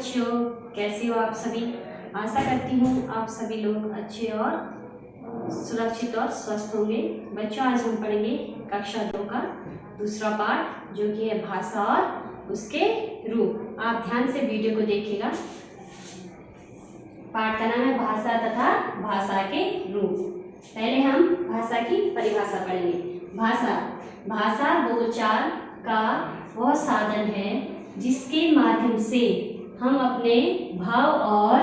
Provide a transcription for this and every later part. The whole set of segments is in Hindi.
बच्चों, कैसे हो आप सभी। आशा करती हूँ आप सभी लोग अच्छे और सुरक्षित और स्वस्थ होंगे। बच्चों, आज हम पढ़ेंगे कक्षा 2 का दूसरा पाठ, जो कि है भाषा और उसके रूप। आप ध्यान से वीडियो को देखिएगा। पाठ का नाम है भाषा तथा भाषा के रूप। पहले हम भाषा की परिभाषा पढ़ेंगे। भाषा बोलचाल का वह साधन है जिसके माध्यम से हम अपने भाव और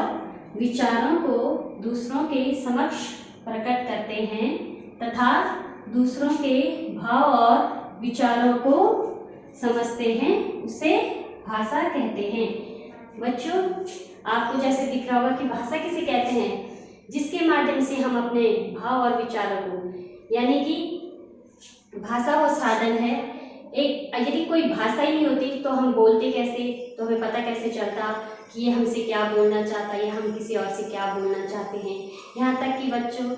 विचारों को दूसरों के समक्ष प्रकट करते हैं तथा दूसरों के भाव और विचारों को समझते हैं, उसे भाषा कहते हैं। बच्चों, आपको जैसे दिख रहा होगा कि भाषा किसे कहते हैं, जिसके माध्यम से हम अपने भाव और विचारों को, यानी कि भाषा वो साधन है। एक यदि कोई भाषा ही नहीं होती तो हम बोलते कैसे, तो हमें पता कैसे चलता कि ये हमसे क्या बोलना चाहता है या हम किसी और से क्या बोलना चाहते हैं। यहाँ तक कि बच्चों,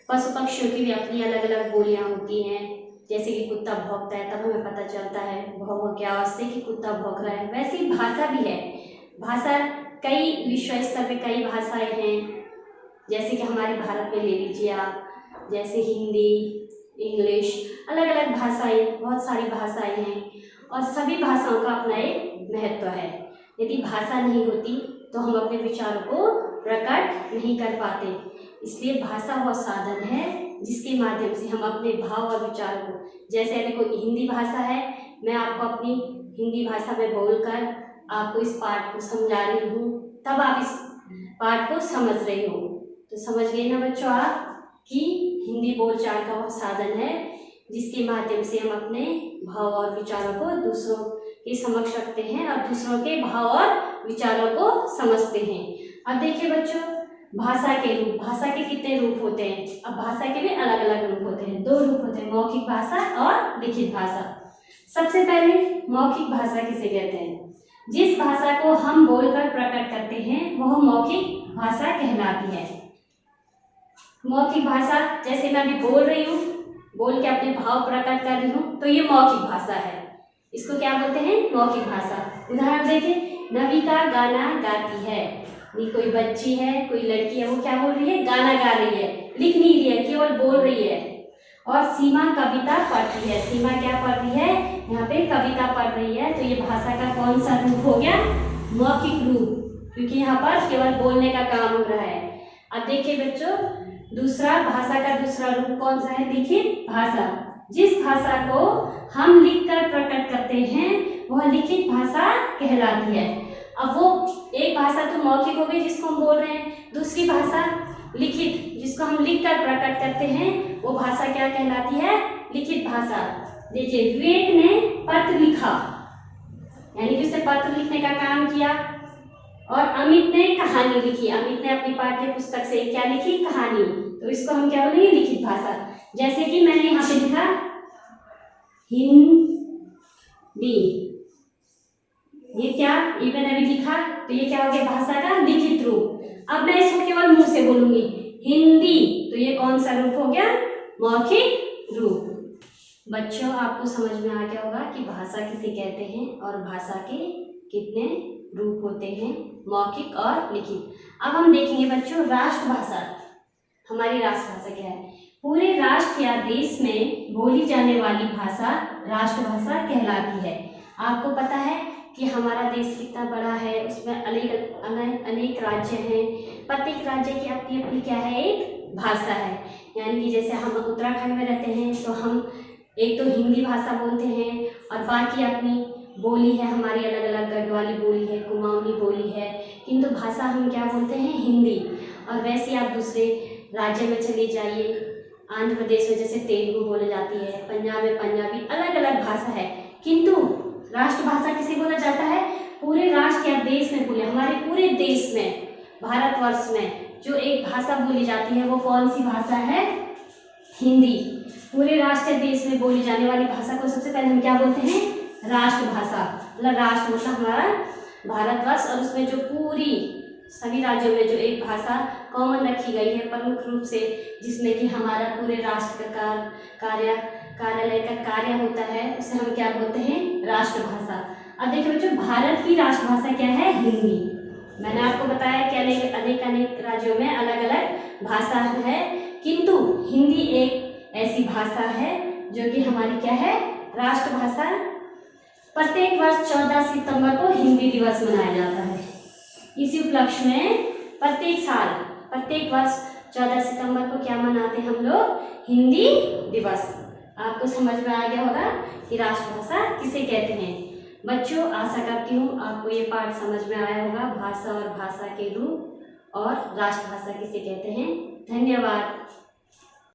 पशु पक्षियों की भी अपनी अलग अलग बोलियाँ होती हैं। जैसे कि कुत्ता भौंकता है तब हमें पता चलता है भौ भौ की आवाज़ से कि कुत्ता भौंक रहा है। वैसे ही भाषा भी है। भाषा कई विश्व स्तर पे कई भाषाएं हैं, जैसे कि हमारे भारत में ले लीजिए आप, जैसे हिंदी, इंग्लिश, अलग अलग भाषाएं, बहुत सारी भाषाएं हैं और सभी भाषाओं का अपना एक महत्व है। यदि भाषा नहीं होती तो हम अपने विचारों को प्रकट नहीं कर पाते। इसलिए भाषा वह साधन है जिसके माध्यम से हम अपने भाव और विचारों को, जैसे अभी कोई हिंदी भाषा है, मैं आपको अपनी हिंदी भाषा में बोलकर आपको इस पाठ को समझा रही हूँ, तब आप इस पाठ को समझ रहे हो। तो समझ गए ना बच्चों आप कि हिंदी बोलचाल का वह साधन है जिसके माध्यम से हम अपने भाव और विचारों को दूसरों के समक्ष रखते हैं और दूसरों के भाव और विचारों को समझते हैं। अब देखिए बच्चों, भाषा के रूप। भाषा के कितने रूप होते हैं? अब भाषा के भी अलग अलग रूप होते हैं। 2 रूप होते हैं, मौखिक भाषा और लिखित भाषा। सबसे पहले मौखिक भाषा किसे कहते हैं? जिस भाषा को हम बोलकर प्रकट करते हैं वह मौखिक भाषा कहलाती है। मौखिक भाषा, जैसे मैं अभी बोल रही हूँ, बोल के अपने भाव प्रकट कर रही हूँ, तो ये मौखिक भाषा है। इसको क्या बोलते हैं? मौखिक भाषा। उदाहरण देखिए, नविका गाना गाती है। ये कोई बच्ची है, कोई लड़की है, वो क्या बोल रही है? गाना गा रही है, लिख नहीं रही है, केवल बोल रही है। और सीमा कविता पढ़ती है। सीमा क्या पढ़ रही है? यहाँ पे कविता पढ़ रही है। तो ये भाषा का कौन सा रूप हो गया? मौखिक रूप, क्योंकि यहाँ पर केवल बोलने का काम हो रहा है। अब देखिए बच्चों, दूसरा भाषा का दूसरा रूप कौन सा है? लिखित भाषा। जिस भाषा को हम लिखकर प्रकट करते हैं वह लिखित भाषा कहलाती है। अब वो एक भाषा तो मौखिक हो गई जिसको हम बोल रहे हैं, दूसरी भाषा लिखित, जिसको हम लिखकर प्रकट करते हैं, वो भाषा क्या कहलाती है? लिखित भाषा। देखिए, विवेक ने पत्र लिखा, यानी कि उसने पत्र लिखने का काम किया। और अमित ने कहानी लिखी। अमित ने अपनी पाठ्य पुस्तक से क्या लिखी? कहानी। तो इसको हम क्या बोलेंगे? लिखित भाषा। जैसे कि मैंने यहाँ पे लिखा हिंदी, ये क्या, ये मैंने अभी लिखा, तो ये क्या हो गया? भाषा का लिखित रूप। अब मैं इसको केवल मुंह से बोलूंगी हिंदी, तो ये कौन सा रूप हो गया? मौखिक रूप। बच्चों, आपको समझ में आ गया होगा कि भाषा किसे कहते हैं और भाषा के कितने रूप होते हैं, मौखिक और लिखित। अब हम देखेंगे बच्चों, राष्ट्रभाषा। हमारी राष्ट्रभाषा क्या है? पूरे राष्ट्र या देश में बोली जाने वाली भाषा राष्ट्रभाषा कहलाती है। आपको पता है कि हमारा देश कितना बड़ा है, उसमें अनेक राज्य हैं। प्रत्येक राज्य की अपनी अपनी क्या है? एक भाषा है। यानी कि जैसे हम उत्तराखंड में रहते हैं तो हम एक तो हिंदी भाषा बोलते हैं और बाकी अपनी बोली है, हमारी अलग अलग गढ़वाली बोली है, कुमाऊनी बोली है, किंतु भाषा हम क्या बोलते हैं? हिंदी। और वैसे आप दूसरे राज्य में चले जाइए, आंध्र प्रदेश में जैसे तेलुगु बोली जाती है, पंजाब में पंजाबी, अलग अलग भाषा है। किंतु राष्ट्रभाषा किसे बोला जाता है? पूरे राष्ट्र या देश में बोले, हमारे पूरे देश में, भारतवर्ष में जो एक भाषा बोली जाती है वो कौन सी भाषा है? हिंदी। पूरे राष्ट्र या देश में बोली जाने वाली भाषा को सबसे पहले हम क्या बोलते हैं? राष्ट्रभाषा। मतलब राष्ट्र मतलब हमारा भारतवर्ष, और उसमें जो पूरी सभी राज्यों में जो एक भाषा कॉमन रखी गई है प्रमुख रूप से, जिसमें कि हमारा पूरे राष्ट्र का कार्यालय का कार्य होता है, उसे हम क्या बोलते हैं? राष्ट्रभाषा। अब देखिए बच्चों, भारत की राष्ट्रभाषा क्या है? हिंदी। मैंने आपको बताया कि अनेक अनेक अनेक राज्यों में अलग अलग भाषा है, किंतु हिंदी एक ऐसी भाषा है जो कि हमारी क्या है, राष्ट्रभाषा। प्रत्येक वर्ष 14 सितंबर को हिंदी दिवस मनाया जाता है। इसी उपलक्ष्य में प्रत्येक वर्ष 14 सितंबर को क्या मनाते हैं हम लोग, हिंदी दिवस। आपको समझ में आ गया होगा कि राष्ट्रभाषा किसे कहते हैं। बच्चों, आशा करती हूँ आपको ये पाठ समझ में आया होगा, भाषा और भाषा के रूप और राष्ट्रभाषा किसे कहते हैं। धन्यवाद।